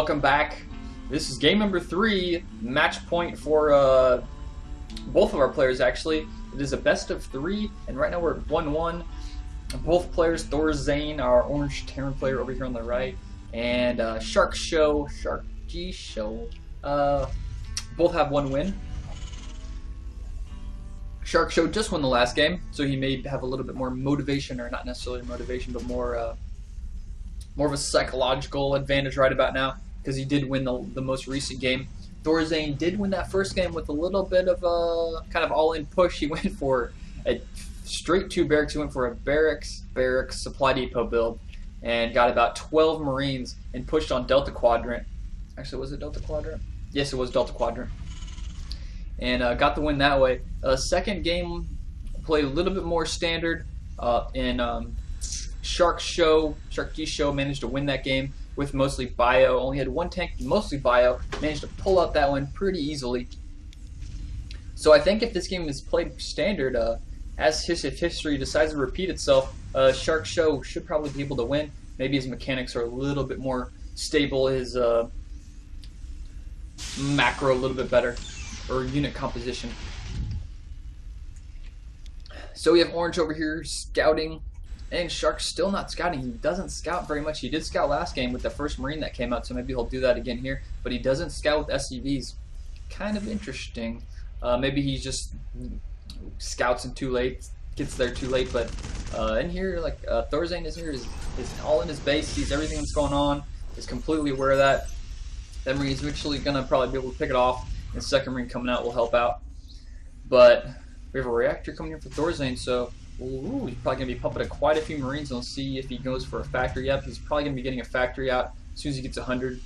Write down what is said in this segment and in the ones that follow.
welcome back. This is game number 3, match point for both of our players actually. It is a best of 3, and right now we're at 1-1. Both players, ThorZain, our orange Terran player over here on the right, and SharkGSjow, both have 1 win. SharkGSjow just won the last game, so he may have a little bit more motivation, or not necessarily motivation, but more of a psychological advantage right about now, because he did win the most recent game. ThorZain did win that first game with a little bit of a kind of all-in push. He went for a straight 2 barracks. He went for a barracks supply depot build and got about 12 Marines and pushed on Delta Quadrant. Actually, was it Delta Quadrant? Yes, it was Delta Quadrant. And got the win that way. Second game played a little bit more standard, and SharkGSjow managed to win that game with mostly bio. Only had 1 tank, mostly bio. Managed to pull out that one pretty easily. So I think if this game is played standard, if history decides to repeat itself, SharkGSjow should probably be able to win. Maybe his mechanics are a little bit more stable, his macro a little bit better, or unit composition. So we have orange over here scouting, and Shark's still not scouting. He doesn't scout very much. He did scout last game with the first Marine that came out, so maybe he'll do that again here, but he doesn't scout with SCVs. Kind of interesting. Maybe he just scouts in too late, gets there too late, but in here, like ThorZain is here, is all in his base, sees everything that's going on, is completely aware of that. That Marine's eventually going to probably be able to pick it off, and the second Marine coming out will help out. But we have a reactor coming in for ThorZain, so ooh, he's probably going to be pumping quite a few Marines. We'll see if he goes for a factory up. He's probably going to be getting a factory out as soon as he gets 100,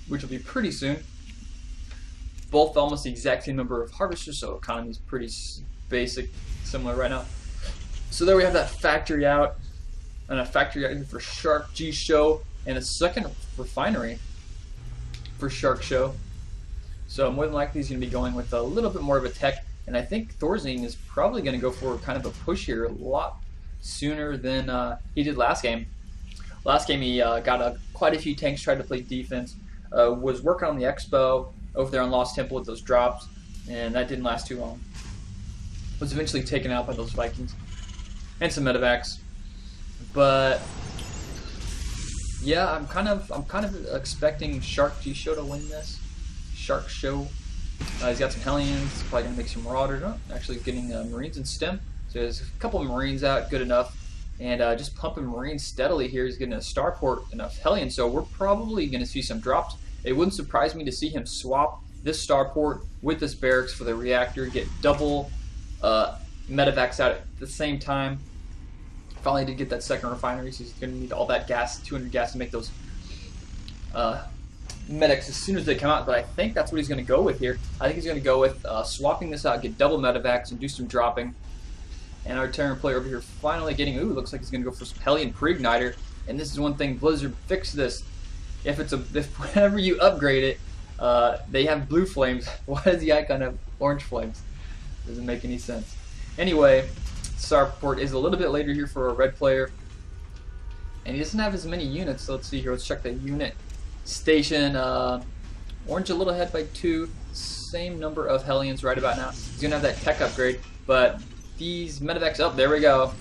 which will be pretty soon. Both almost the exact same number of harvesters, so economy's pretty basic, similar right now. So there we have that factory out, and a factory out for SharkGSjow, and a second refinery for SharkGSjow. So more than likely he's going to be going with a little bit more of a tech, and I think ThorZain is probably going to go for kind of a push here a lot sooner than he did last game. Last game he got quite a few tanks, tried to play defense, was working on the expo over there on Lost Temple with those drops, and that didn't last too long. Was eventually taken out by those Vikings and some medevacs. But yeah, I'm kind of expecting SharkGSjow to win this. SharkGSjow. He's got some hellions, probably going to make some marauders. Oh, actually getting Marines in stem. So there's a couple of Marines out, good enough. And just pumping Marines steadily here. He's getting a starport, enough hellion. So we're probably going to see some drops. It wouldn't surprise me to see him swap this starport with this barracks for the reactor, get double medevacs out at the same time. Finally did get that second refinery, so he's going to need all that gas, 200 gas, to make those medics as soon as they come out. But I think that's what he's going to go with here. I think he's going to go with swapping this out, get double medevacs, and do some dropping. And our Terran player over here finally getting, ooh, looks like he's going to go for some hellion pre-igniter. And this is one thing, Blizzard fixed this. If whenever you upgrade it, they have blue flames. Why does the icon have orange flames? Doesn't make any sense. Anyway, starport is a little bit later here for a red player, and he doesn't have as many units. So let's see here. Let's check the unit station. Orange a little ahead by 2. Same number of hellions right about now. He's gonna have that tech upgrade, but these medevacs. Oh, there we go.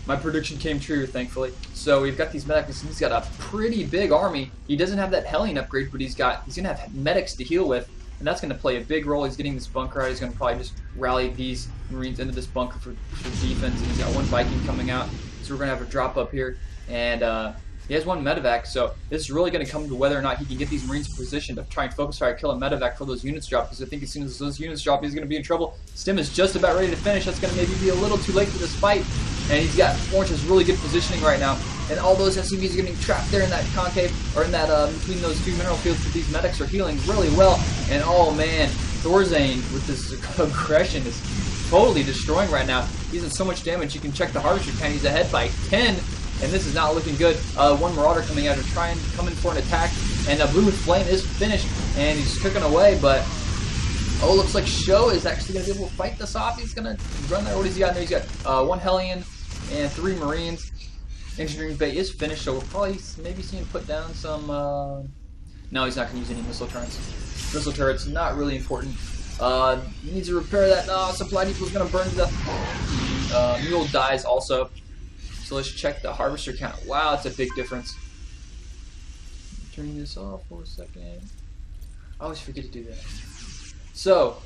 My prediction came true, thankfully. So we've got these medics, and he's got a pretty big army. He doesn't have that hellion upgrade, but he's gonna have medics to heal with, and that's gonna play a big role. He's getting this bunker out. He's gonna probably just rally these Marines into this bunker for defense. And he's got 1 Viking coming out, so we're gonna have a drop up here, and he has 1 medevac. So this is really gonna come to whether or not he can get these Marines in position to try and focus fire, kill a medevac for those units drop. Because I think as soon as those units drop, he's gonna be in trouble. Stem is just about ready to finish. That's gonna maybe be a little too late for this fight. And he's got orange has really good positioning right now, and all those SCVs are getting trapped there in that concave, or in that between those 2 mineral fields. But these medics are healing really well. And oh man, ThorZain with this aggression is totally destroying right now. He's in so much damage. You can check the harvester count. He's ahead by 10, and this is not looking good. 1 marauder coming out to try and come in for an attack, and blue with flame is finished, and he's cooking away. But oh, looks like Show is actually going to be able to fight this off. He's going to run there. What does he got there? He's got 1 hellion and 3 Marines. Engineering bay is finished, so we'll probably maybe see him put down some No, he's not going to use any missile turrets. Missile turrets, not really important. He needs to repair that. No, supply depot is going to burn to death. Mule dies also. So let's check the harvester count. Wow, that's a big difference. Turn this off for a second. I always forget to do that. So,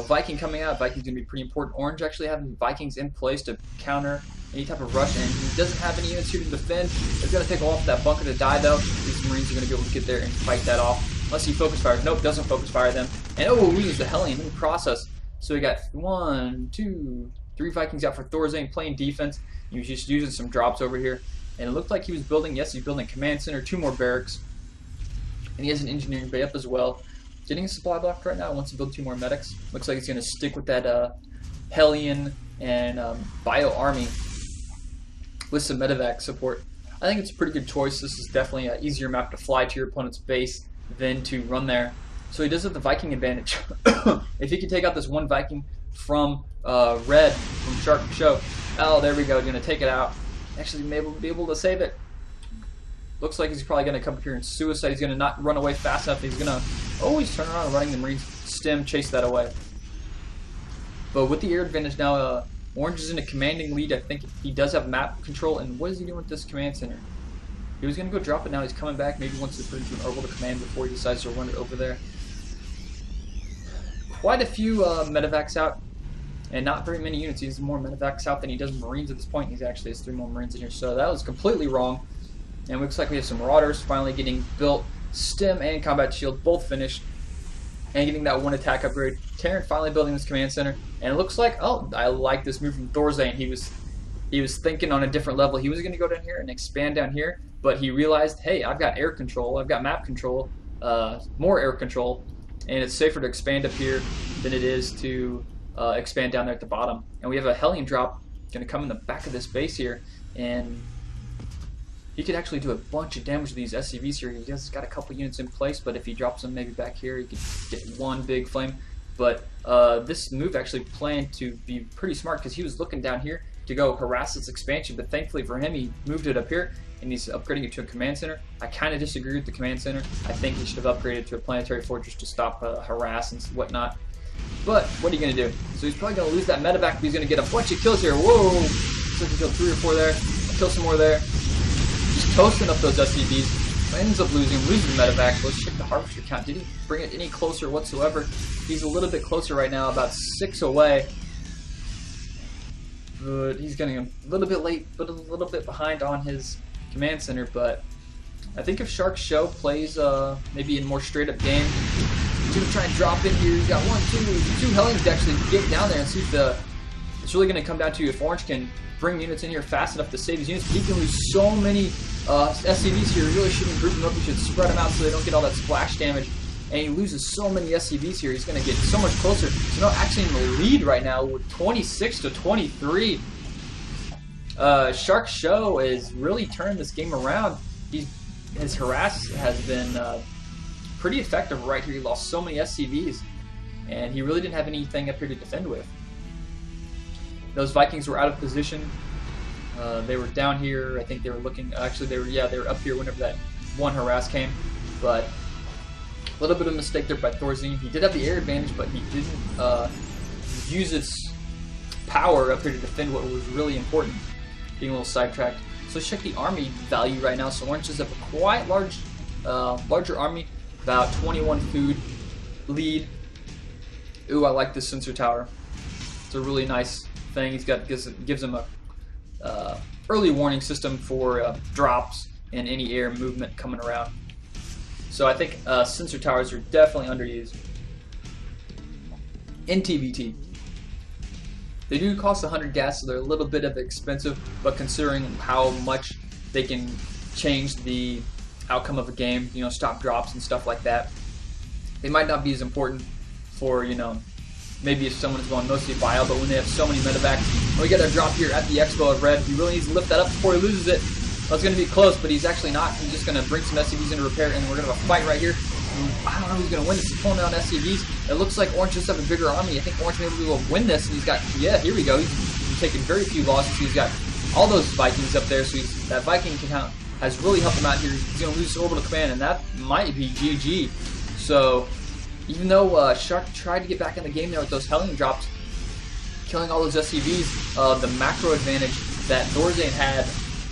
Viking coming out. Viking's going to be pretty important. Orange actually having Vikings in place to counter any type of rush, and he doesn't have any units here to defend. It's going to take a while for that bunker to die, though. These Marines are going to be able to get there and fight that off. Unless he focus fires. Nope, doesn't focus fire them. And oh, we lose the hellion in the process. So we got 1, 2, 3 Vikings out for ThorZain playing defense. He was just using some drops over here. And it looked like he was building, yes, he's building a command center, 2 more barracks. And he has an engineering bay up as well. Getting a supply block right now, wants to build 2 more medics. Looks like he's going to stick with that hellion and bio army with some medevac support. I think it's a pretty good choice. This is definitely an easier map to fly to your opponent's base than to run there. So he does have the Viking advantage. If he can take out this one Viking from red, from SharkGSjow, oh, there we go, he's going to take it out. Actually, maybe be able to save it. Looks like he's probably going to come up here and suicide. He's going to not run away fast enough. He's going to always turn around and running the Marines stem, chase that away. But with the air advantage now, Orange is in a commanding lead. I think he does have map control. And what is he doing with this command center? He was going to go drop it. Now he's coming back. Maybe wants to put it into an orbital command before he decides to run it over there. Quite a few medevacs out. And not very many units. He has more medevacs out than he does Marines at this point. He actually has 3 more Marines in here. So that was completely wrong. And it looks like we have some marauders finally getting built. Stem and combat shield both finished. And getting that 1 attack upgrade. Terran finally building this command center. And it looks like, oh, I like this move from ThorZain. He was thinking on a different level. He was going to go down here and expand down here. But he realized, hey, I've got air control. I've got map control. More air control. And it's safer to expand up here than it is to expand down there at the bottom. And we have a hellion drop going to come in the back of this base here. And he could actually do a bunch of damage to these SCVs here. He has got a couple units in place, but if he drops them maybe back here, he could get 1 big flame. But this move actually planned to be pretty smart because he was looking down here to go harass this expansion, but thankfully for him, he moved it up here and he's upgrading it to a command center. I kind of disagree with the command center. I think he should have upgraded to a planetary fortress to stop harass and whatnot. But what are you going to do? So he's probably going to lose that medevac, but he's going to get a bunch of kills here. Whoa! So he can kill 3 or 4 there. Kill some more there. Just toasting up those SCVs. Ends up losing the medevac. Let's check the harvester count. Did he bring it any closer whatsoever? He's a little bit closer right now, about 6 away. But he's getting a little bit late, but a little bit behind on his command center. But I think if SharkGSjow plays maybe a more straight up game, he's going to try and drop in here. He's got 2 hellions to actually get down there and see if it's really going to come down to if Orange can bring units in here fast enough to save his units. But he can lose so many SCVs here. You really shouldn't group them up. You should spread them out so they don't get all that splash damage. And he loses so many SCVs here. He's going to get so much closer. So now actually in the lead right now with 26 to 23. SharkGSjow has really turned this game around. His harass has been pretty effective right here. He lost so many SCVs. And he really didn't have anything up here to defend with. Those Vikings were out of position. They were down here. I think they were looking. Actually, they were up here whenever that 1 harass came. But a little bit of a mistake there by ThorZain. He did have the air advantage, but he didn't use its power up here to defend what was really important. Being a little sidetracked. So let's check the army value right now. So Orange is up a quite larger army, about 21 food lead. Ooh, I like this sensor tower. It's a really nice thing. He's got gives him a early warning system for drops and any air movement coming around. So I think sensor towers are definitely underused. In TBT, they do cost 100 gas, so they're a little bit of expensive. But considering how much they can change the outcome of a game, you know, stop drops and stuff like that, they might not be as important for, you know, maybe if someone is going mostly bio, but when they have so many medevacs, we get a drop here at the expo of red. He really needs to lift that up before he loses it. That's going to be close, but he's actually not. He's just going to bring some SCVs into repair, and we're going to have a fight right here. I don't know who's going to win this. He's pulling out SCVs. It looks like Orange just have a bigger army. I think Orange may be able to win this, and he's got, yeah, here we go. He's taking very few losses. He's got all those Vikings up there, so that Viking count has really helped him out here. He's going to lose his orbital command, and that might be GG. So, even though Shark tried to get back in the game there with those hellion drops, killing all those SCVs, the macro advantage that ThorZain had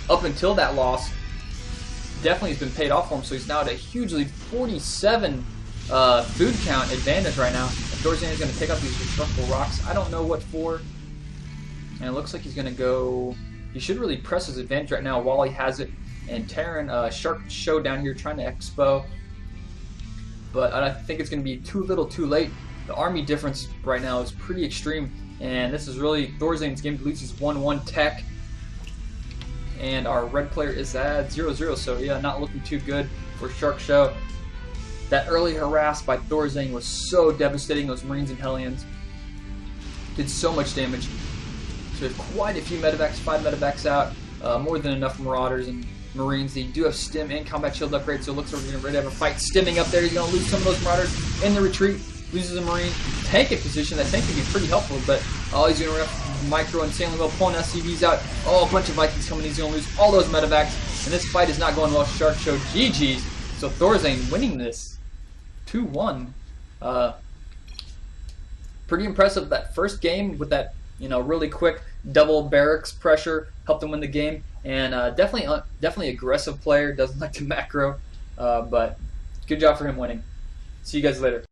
up until that loss definitely has been paid off for him. So he's now at a hugely 47 food count advantage right now. ThorZain is going to pick up these destructible rocks. I don't know what for. And it looks like he's going to go... He should really press his advantage right now while he has it. And Terran, SharkGSjow down here trying to expo. But I think it's going to be too little too late. The army difference right now is pretty extreme. And this is really ThorZain's game. At least he's 1-1 tech. And our red player is at 0-0. So yeah, not looking too good for SharkGSjow. That early harass by ThorZain was so devastating. Those Marines and Hellions did so much damage. So we have quite a few medevacs, 5 medevacs out, more than enough Marauders and Marines. They do have stim and combat shield upgrade, so it looks like we're ready to have a fight. Stimming up there, he's going to lose some of those Marauders in the retreat. Loses a Marine. Tank in position. That tank can be pretty helpful, but he's going to run up micro and sailing wheel, pulling SCVs out. Oh, a bunch of Vikings coming. He's going to lose all those medevacs, and this fight is not going well. SharkGSjow GG's. So ThorZain winning this 2-1. Pretty impressive. That first game with that, really quick double barracks pressure helped him win the game, and definitely aggressive player. Doesn't like to macro, but good job for him winning. See you guys later.